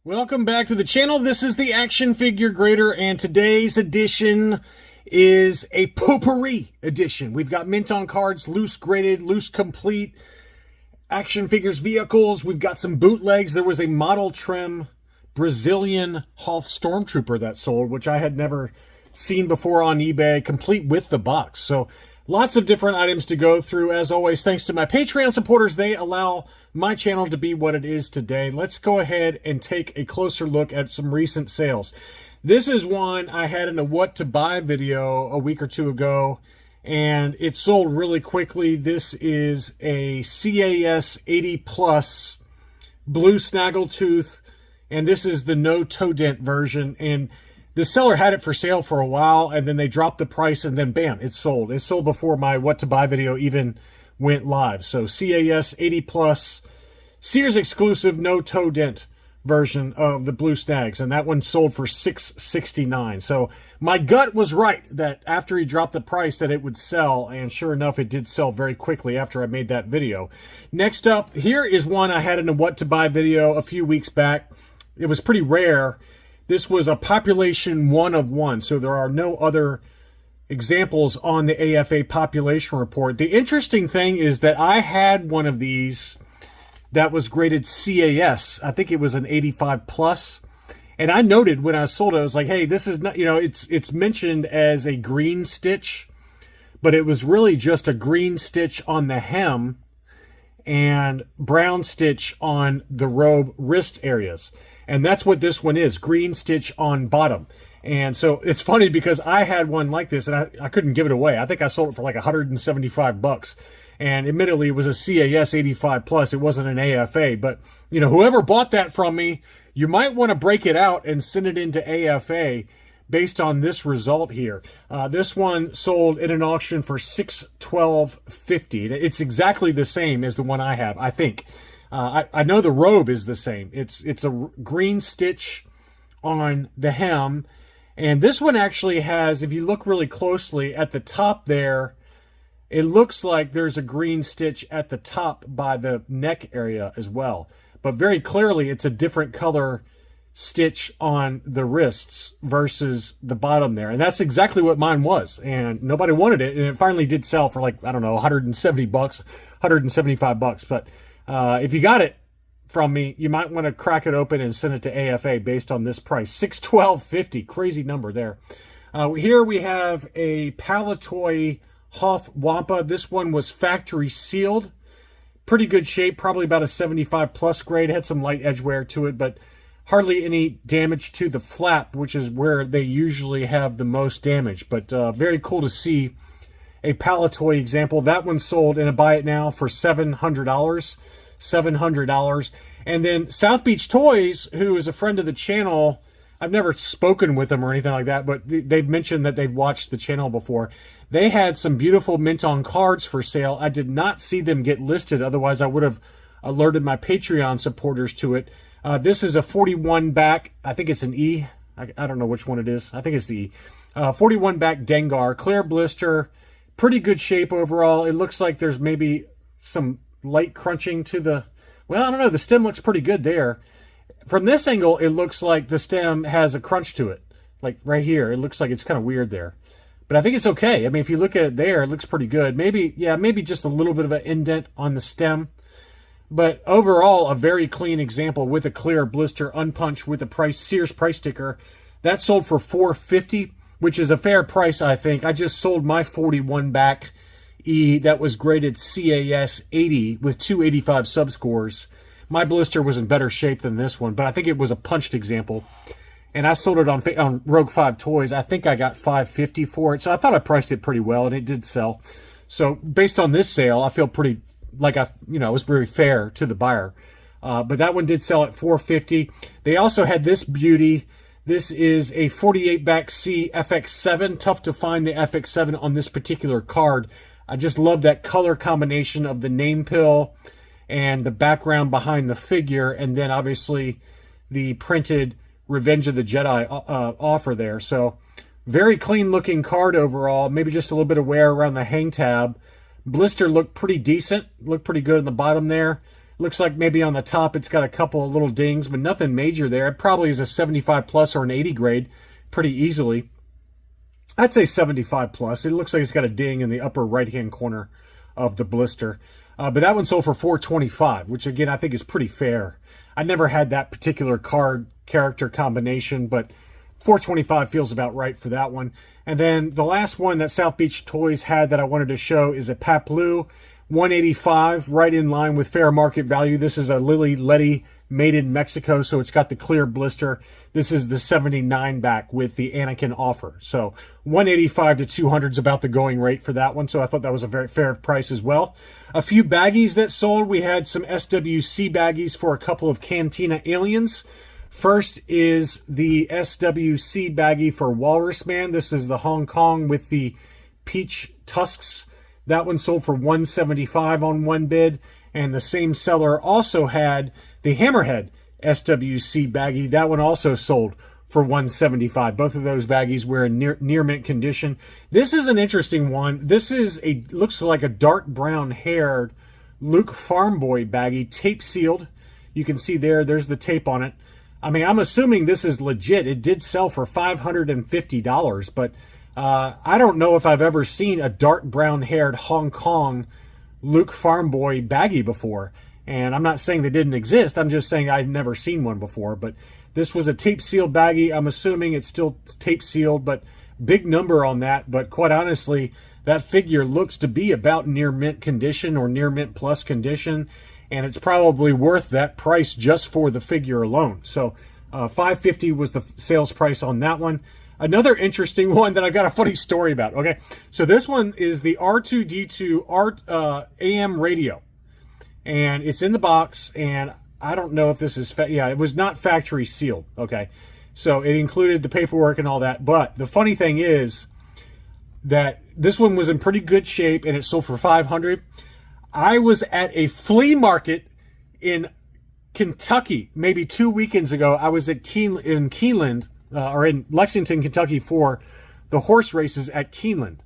Welcome back to the channel. This is the Action Figure Grader, and today's edition is a Potpourri edition. We've got mint on cards, loose graded, loose complete, action figures, vehicles. We've got some bootlegs. There was a model trim Brazilian Hoth Stormtrooper that sold, which I had never seen before on eBay, complete with the box. So lots of different items to go through. As always, thanks to my Patreon supporters. They allow my channel to be what it is today. Let's go ahead and take a closer look at some recent sales. This is one I had in a what to buy video a week or two ago, and it sold really quickly. This is a CAS 80 plus blue Snaggletooth, and this is the no toe dent version. And the seller had it for sale for a while, and then they dropped the price, and then bam, it sold. It sold before my what to buy video even went live. So CAS 80 plus Sears exclusive no toe dent version of the blue snags, and that one sold for $669. So my gut was right that after he dropped the price that it would sell, and sure enough, it did sell very quickly after I made that video. Next up, here is one I had in a what to buy video a few weeks back. It was pretty rare. This was a population 1 of 1, so there are no other examples on the AFA population report. The interesting thing is that I had one of these that was graded CAS. I think it was an 85 plus. And I noted when I sold it, I was like, hey, this is not, it's mentioned as a green stitch, but it was really just a green stitch on the hem and brown stitch on the robe wrist areas. And that's what this one is, green stitch on bottom. And so it's funny because I had one like this, and I couldn't give it away. I think I sold it for like 175 bucks. And admittedly, it was a CAS 85 plus. It wasn't an AFA. But, whoever bought that from me, you might want to break it out and send it into AFA based on this result here. This one sold in an auction for $612.50. It's exactly the same as the one I have, I think. I know the robe is the same. It's a green stitch on the hem. And this one actually has, if you look really closely at the top there, it looks like there's a green stitch at the top by the neck area as well. But very clearly, it's a different color stitch on the wrists versus the bottom there. And that's exactly what mine was. And nobody wanted it. And it finally did sell for like, I don't know, 170 bucks, 175 bucks. But if you got it from me, you might want to crack it open and send it to AFA based on this price. $612.50, crazy number there. Here we have a Palatoy Hoth Wampa. This one was factory sealed. Pretty good shape, probably about a 75 plus grade. Had some light edge wear to it, but hardly any damage to the flap, which is where they usually have the most damage. But very cool to see a Palatoy example. That one sold in a buy it now for $700. And then South Beach Toys, who is a friend of the channel, I've never spoken with them or anything like that, but they've mentioned that they've watched the channel before. They had some beautiful mint on cards for sale. I did not see them get listed, otherwise I would have alerted my Patreon supporters to it. This is a 41 back, I think it's an E. I don't know which one it is. I think it's the E. 41 back Dengar, clear blister, pretty good shape overall. It looks like there's maybe some light crunching to the, well, I don't know, the stem looks pretty good there. From this angle, it looks like the stem has a crunch to it. Like right here, it looks like it's kind of weird there. But I think it's okay. I mean, if you look at it there, it looks pretty good. Maybe just a little bit of an indent on the stem. But overall, a very clean example with a clear blister, unpunched with a Sears price sticker. That sold for $450, which is a fair price, I think. I just sold my 41 back E that was graded CAS 80 with 285 subscores. My blister was in better shape than this one, but I think it was a punched example. And I sold it on Rogue 5 Toys. I think I got $550 for it. So I thought I priced it pretty well, and it did sell. So based on this sale, I feel pretty like I was very fair to the buyer. But that one did sell at $450. They also had this beauty. This is a 48 back C FX7. Tough to find the FX7 on this particular card. I just love that color combination of the name pill and the background behind the figure, and then obviously the printed Revenge of the Jedi offer there. So very clean looking card overall. Maybe just a little bit of wear around the hang tab. Blister looked pretty decent. Looked pretty good on the bottom there. Looks like maybe on the top it's got a couple of little dings, but nothing major there. It probably is a 75 plus or an 80 grade pretty easily. I'd say 75 plus. It looks like it's got a ding in the upper right-hand corner of the blister. But that one sold for $425, which again I think is pretty fair. I never had that particular card character combination, but $425 feels about right for that one. And then the last one that South Beach Toys had that I wanted to show is a Paploo, $185, right in line with fair market value. This is a Lily Letty made in Mexico, so it's got the clear blister. This is the 79 back with the Anakin offer. So $185 to $200 is about the going rate for that one, so I thought that was a very fair price as well. A few baggies that sold. We had some SWC baggies for a couple of Cantina Aliens. First is the SWC baggie for Walrus Man. This is the Hong Kong with the peach tusks. That one sold for $175 on one bid. And the same seller also had the Hammerhead SWC baggie. That one also sold for $175. Both of those baggies were in near mint condition. This is an interesting one. This is looks like a dark brown haired Luke Farm Boy baggie, tape sealed. You can see there's the tape on it. I mean, I'm assuming this is legit. It did sell for $550, but I don't know if I've ever seen a dark brown-haired Hong Kong Luke Farm Boy baggie before. And I'm not saying they didn't exist. I'm just saying I'd never seen one before. But this was a tape-sealed baggie. I'm assuming it's still tape-sealed, but big number on that. But quite honestly, that figure looks to be about near mint condition or near mint plus condition. And it's probably worth that price just for the figure alone. So $550 was the sales price on that one. Another interesting one that I've got a funny story about. Okay, so this one is the R2-D2 AM radio. And it's in the box, and I don't know if this is... it was not factory sealed, okay? So it included the paperwork and all that. But the funny thing is that this one was in pretty good shape, and it sold for $500. I was at a flea market in Kentucky maybe 2 weekends ago. I was at in Keeneland, or in Lexington, Kentucky, for the horse races at Keeneland.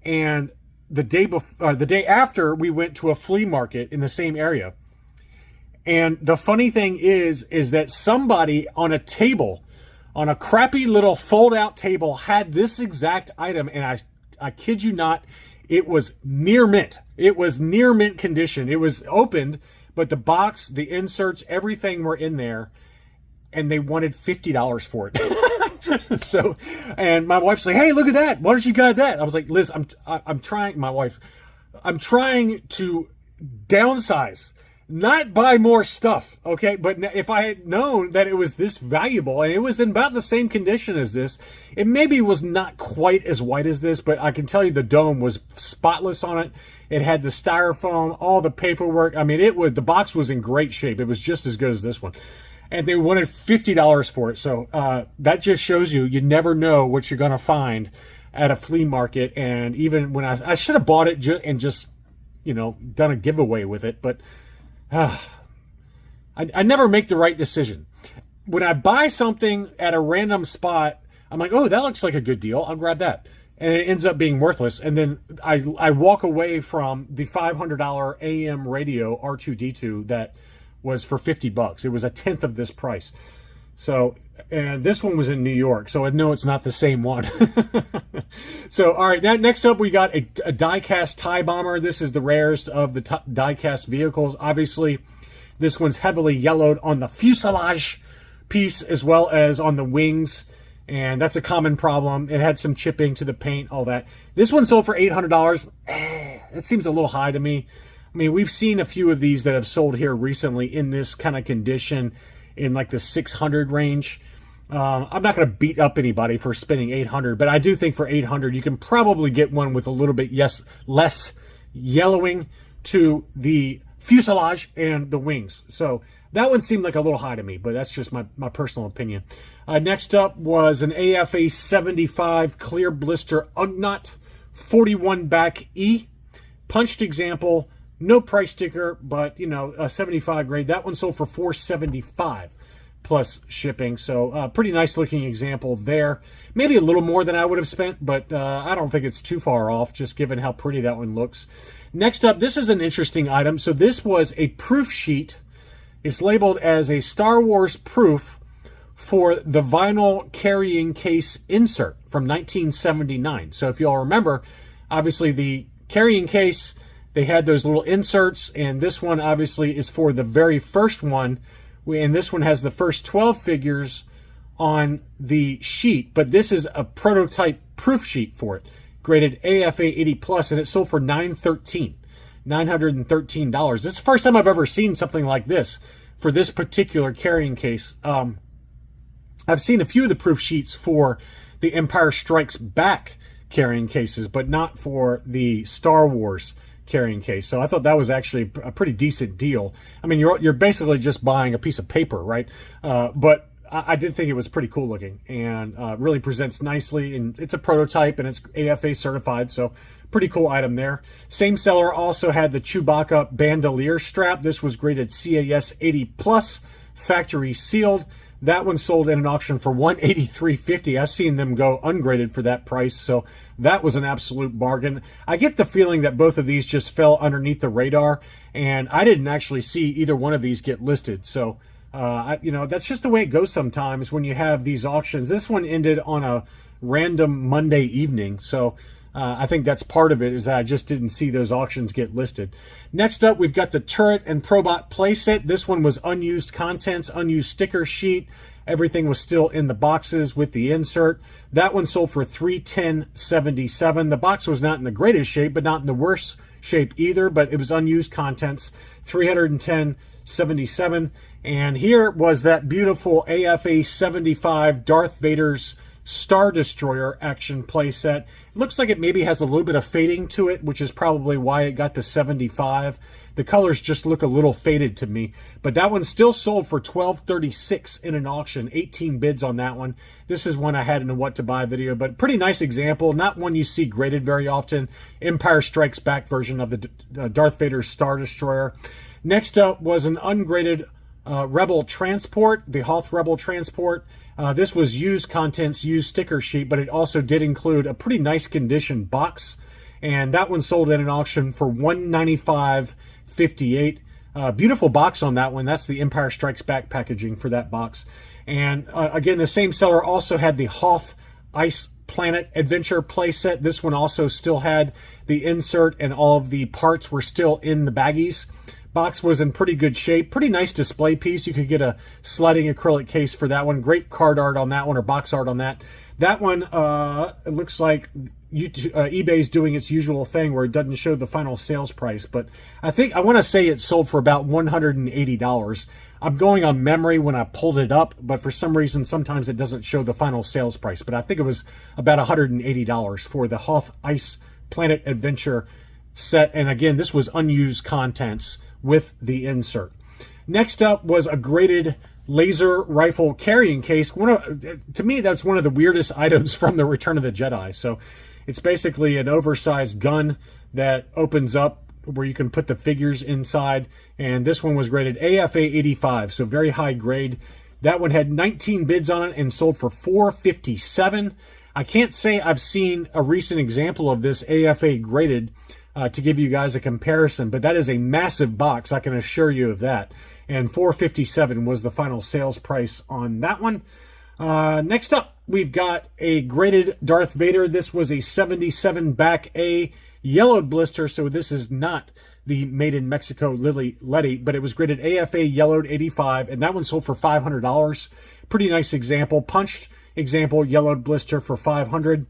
And the day after, we went to a flea market in the same area. And the funny thing is that somebody on a table, on a crappy little fold-out table, had this exact item, and I kid you not, it was near mint. It was near mint condition. It was opened, but the box, the inserts, everything were in there, and they wanted $50 for it. So, and my wife's like, "Hey, look at that! Why don't you got that?" I was like, "Liz, I'm trying." My wife, I'm trying to downsize, not buy more stuff, okay? But if I had known that it was this valuable and it was in about the same condition as this, it maybe was not quite as white as this, but I can tell you the dome was spotless on it. It had the styrofoam, all the paperwork. I mean, the box was in great shape. It was just as good as this one. And they wanted $50 for it. So that just shows you never know what you're going to find at a flea market. And even when I should have bought it and just, done a giveaway with it, but I never make the right decision. When I buy something at a random spot, I'm like, "Oh, that looks like a good deal. I'll grab that." And it ends up being worthless. And then I walk away from the $500 AM radio R2-D2 that was for $50. It was a tenth of this price. So, and this one was in New York, so I know it's not the same one. So, all right, next up we got a die-cast TIE Bomber. This is the rarest of the die-cast vehicles. Obviously, this one's heavily yellowed on the fuselage piece as well as on the wings, and that's a common problem. It had some chipping to the paint, all that. This one sold for $800. That seems a little high to me. I mean, we've seen a few of these that have sold here recently in this kind of condition in like the 600 range. I'm not going to beat up anybody for spending $800, but I do think for $800 you can probably get one with a little bit less yellowing to the fuselage and the wings. So that one seemed like a little high to me, but that's just my personal opinion. Next up was an AFA 75 clear blister Ugnaught 41 back E. Punched example, no price sticker, but a 75 grade. That one sold for $475. plus shipping. So pretty nice looking example there. Maybe a little more than I would have spent, but I don't think it's too far off, just given how pretty that one looks. Next up, this is an interesting item. So this was a proof sheet. It's labeled as a Star Wars proof for the vinyl carrying case insert from 1979. So if you all remember, obviously the carrying case, they had those little inserts, and this one obviously is for the very first one, and this one has the first 12 figures on the sheet, but this is a prototype proof sheet for it, graded AFA 80 plus, and it sold for $913. This is the first time I've ever seen something like this for this particular carrying case. I've seen a few of the proof sheets for the Empire Strikes Back carrying cases, but not for the Star Wars carrying case. So I thought that was actually a pretty decent deal. I mean, you're basically just buying a piece of paper, right? But I did think it was pretty cool looking, and really presents nicely, and it's a prototype and it's AFA certified, so pretty cool item there. Same seller also had the Chewbacca bandolier strap. This was graded CAS 80 plus, factory sealed. That one sold in an auction for $183.50. I've seen them go ungraded for that price, so that was an absolute bargain. I get the feeling that both of these just fell underneath the radar, and I didn't actually see either one of these get listed. So, you know, that's just the way it goes sometimes when you have these auctions. This one ended on a random Monday evening, so I think that's part of it, is that I just didn't see those auctions get listed. Next up, we've got the Turret and Probot playset. This one was unused contents, unused sticker sheet. Everything was still in the boxes with the insert. That one sold for $310.77. The box was not in the greatest shape, but not in the worst shape either, but it was unused contents, $310.77. And here was that beautiful AFA 75 Darth Vader's Star Destroyer action playset. It looks like it maybe has a little bit of fading to it, which is probably why it got the 75. The colors just look a little faded to me, but that one still sold for $12.36 in an auction. 18 bids on that one. This is one I had in a what to buy video, but pretty nice example. Not one you see graded very often. Empire Strikes Back version of the Darth Vader's Star Destroyer. Next up was an ungraded Rebel Transport, the Hoth Rebel Transport. This was used contents, used sticker sheet, but it also did include a pretty nice condition box, and that one sold in an auction for $195.58. Beautiful box on that one. That's the Empire Strikes Back packaging for that box. And again, the same seller also had the Hoth Ice Planet Adventure playset. This one also still had the insert, and all of the parts were still in the baggies. Box was in pretty good shape. Pretty nice display piece. You could get a sliding acrylic case for that one. Great card art on that one, or box art on that. That one, it looks like eBay's doing its usual thing where it doesn't show the final sales price, but I want to say it sold for about $180. I'm going on memory when I pulled it up, but for some reason, sometimes it doesn't show the final sales price, but I think it was about $180 for the Hoth Ice Planet Adventure set. And again, this was unused contents with the insert. Next up was a graded laser rifle carrying case. To me, that's one of the weirdest items from the Return of the Jedi. So it's basically an oversized gun that opens up where you can put the figures inside. And this one was graded AFA 85, so very high grade. That one had 19 bids on it and sold for $457. I can't say I've seen a recent example of this AFA graded to give you guys a comparison, but that is a massive box, I can assure you of that. And $457 was the final sales price on that one. Next up, we've got a graded Darth Vader. This was a 77 back A yellowed blister, so this is not the Made in Mexico Lily Letty, but it was graded AFA yellowed 85, and that one sold for $500. Pretty nice example. Punched example, yellowed blister for $500.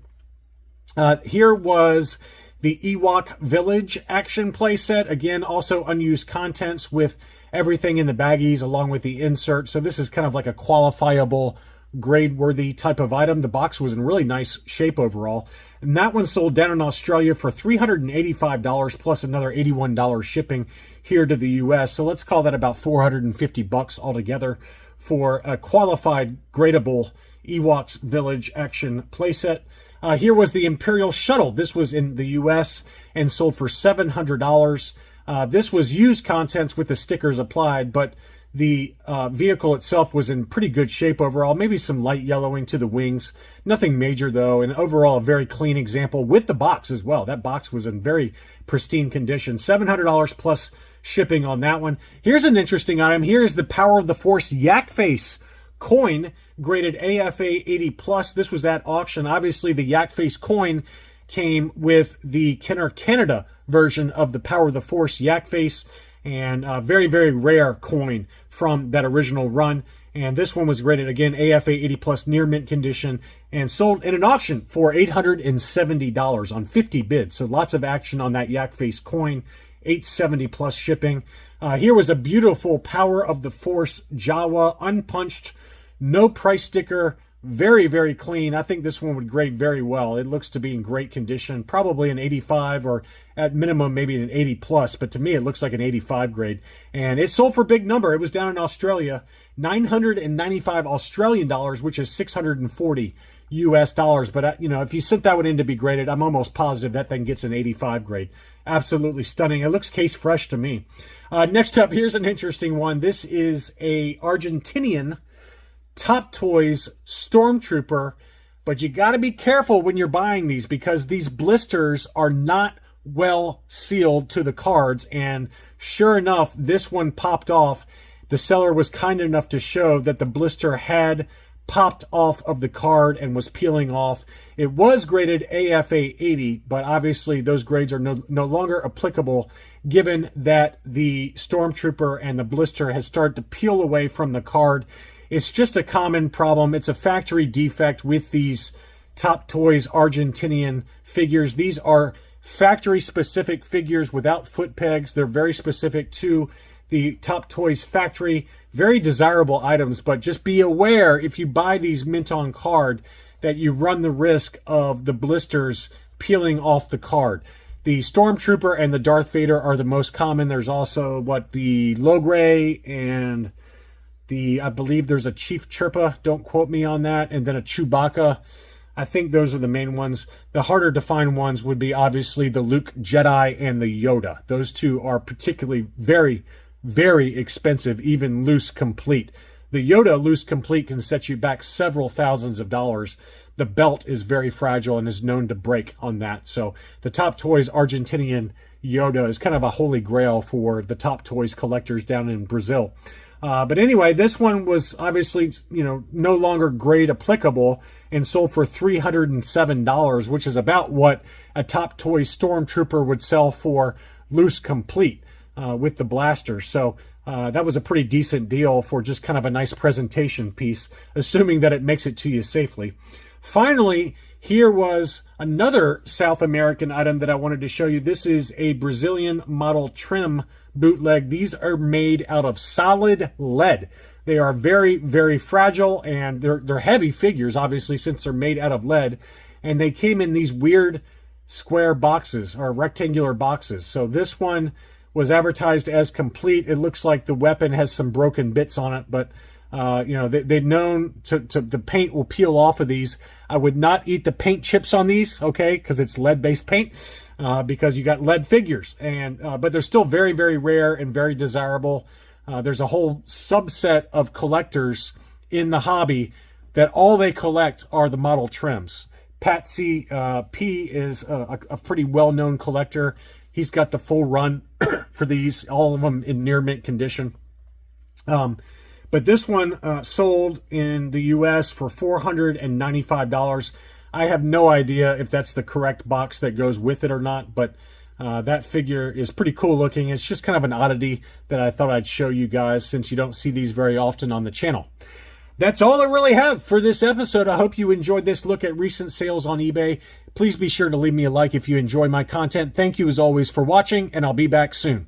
Here was the Ewok Village action playset. Again, also unused contents with everything in the baggies along with the insert. So this is kind of like a qualifiable, grade-worthy type of item. The box was in really nice shape overall. And that one sold down in Australia for $385 plus another $81 shipping here to the US. So let's call that about $450 altogether for a qualified, gradable Ewoks Village action playset. Here was the Imperial Shuttle. This was in the US and sold for $700. This was used contents with the stickers applied, but The vehicle itself was in pretty good shape overall, maybe some light yellowing to the wings. Nothing major, though, and overall a very clean example with the box as well. That box was in very pristine condition. $700 plus shipping on that one. Here's an interesting item. Here is the Power of the Force Yak Face coin, graded AFA 80 plus. This was at auction. Obviously, the Yak Face coin came with the Kenner Canada version of the Power of the Force Yak Face, and a very, very rare coin from that original run. And this one was graded, again, AFA 80 plus, near mint condition, and sold in an auction for $870 on 50 bids. So lots of action on that Yak Face coin, $870 plus shipping. Here was a beautiful Power of the Force Jawa, unpunched, no price sticker, very, very clean. I think this one would grade very well. It looks to be in great condition, probably an 85 or at minimum maybe an 80 plus, but to me it looks like an 85 grade. And it sold for a big number. It was down in Australia, 995 Australian dollars, which is 640 US dollars. But you know, if you sent that one in to be graded, I'm almost positive that thing gets an 85 grade. Absolutely stunning. It looks case fresh to me. Next up, here's an interesting one. This is a Argentinian Top Toys Stormtrooper, but you got to be careful when you're buying these because these blisters are not well sealed to the cards, and sure enough, this one popped off. The seller was kind enough to show that the blister had popped off of the card and was peeling off. It was graded AFA 80, but obviously those grades are no longer applicable given that the Stormtrooper and the blister has started to peel away from the card. It's just a common problem. It's a factory defect with these Top Toys Argentinian figures. These are factory-specific figures without foot pegs. They're very specific to the Top Toys factory. Very desirable items, but just be aware if you buy these mint on card that you run the risk of the blisters peeling off the card. The Stormtrooper and the Darth Vader are the most common. There's also the Logray and I believe there's a Chief Chirpa, don't quote me on that, and then a Chewbacca. I think those are the main ones. The harder to find ones would be obviously the Luke Jedi and the Yoda. Those two are particularly very, very expensive, even loose complete. The Yoda loose complete can set you back several thousands of dollars. The belt is very fragile and is known to break on that. So the Top Toys Argentinian Yoda is kind of a holy grail for the Top Toys collectors down in Brazil. But anyway, this one was obviously, no longer grade applicable and sold for $307, which is about what a Top Toys Stormtrooper would sell for loose complete with the blaster. So that was a pretty decent deal for just kind of a nice presentation piece, assuming that it makes it to you safely. Finally, here was another South American item that I wanted to show you. This is a Brazilian model trim bootleg. These are made out of solid lead. They are very, very fragile, and they're heavy figures, obviously, since they're made out of lead. And they came in these weird square boxes or rectangular boxes. So this one was advertised as complete. It looks like the weapon has some broken bits on it, but they're known to the paint will peel off of these. I would not eat the paint chips on these, okay, because it's lead-based paint, because you got lead figures, and but they're still very, very rare and very desirable. There's a whole subset of collectors in the hobby that all they collect are the model trims. Patsy P is a pretty well-known collector. He's got the full run for these, all of them in near mint condition. But this one sold in the U.S. for $495. I have no idea if that's the correct box that goes with it or not, but that figure is pretty cool looking. It's just kind of an oddity that I thought I'd show you guys since you don't see these very often on the channel. That's all I really have for this episode. I hope you enjoyed this look at recent sales on eBay. Please be sure to leave me a like if you enjoy my content. Thank you as always for watching, and I'll be back soon.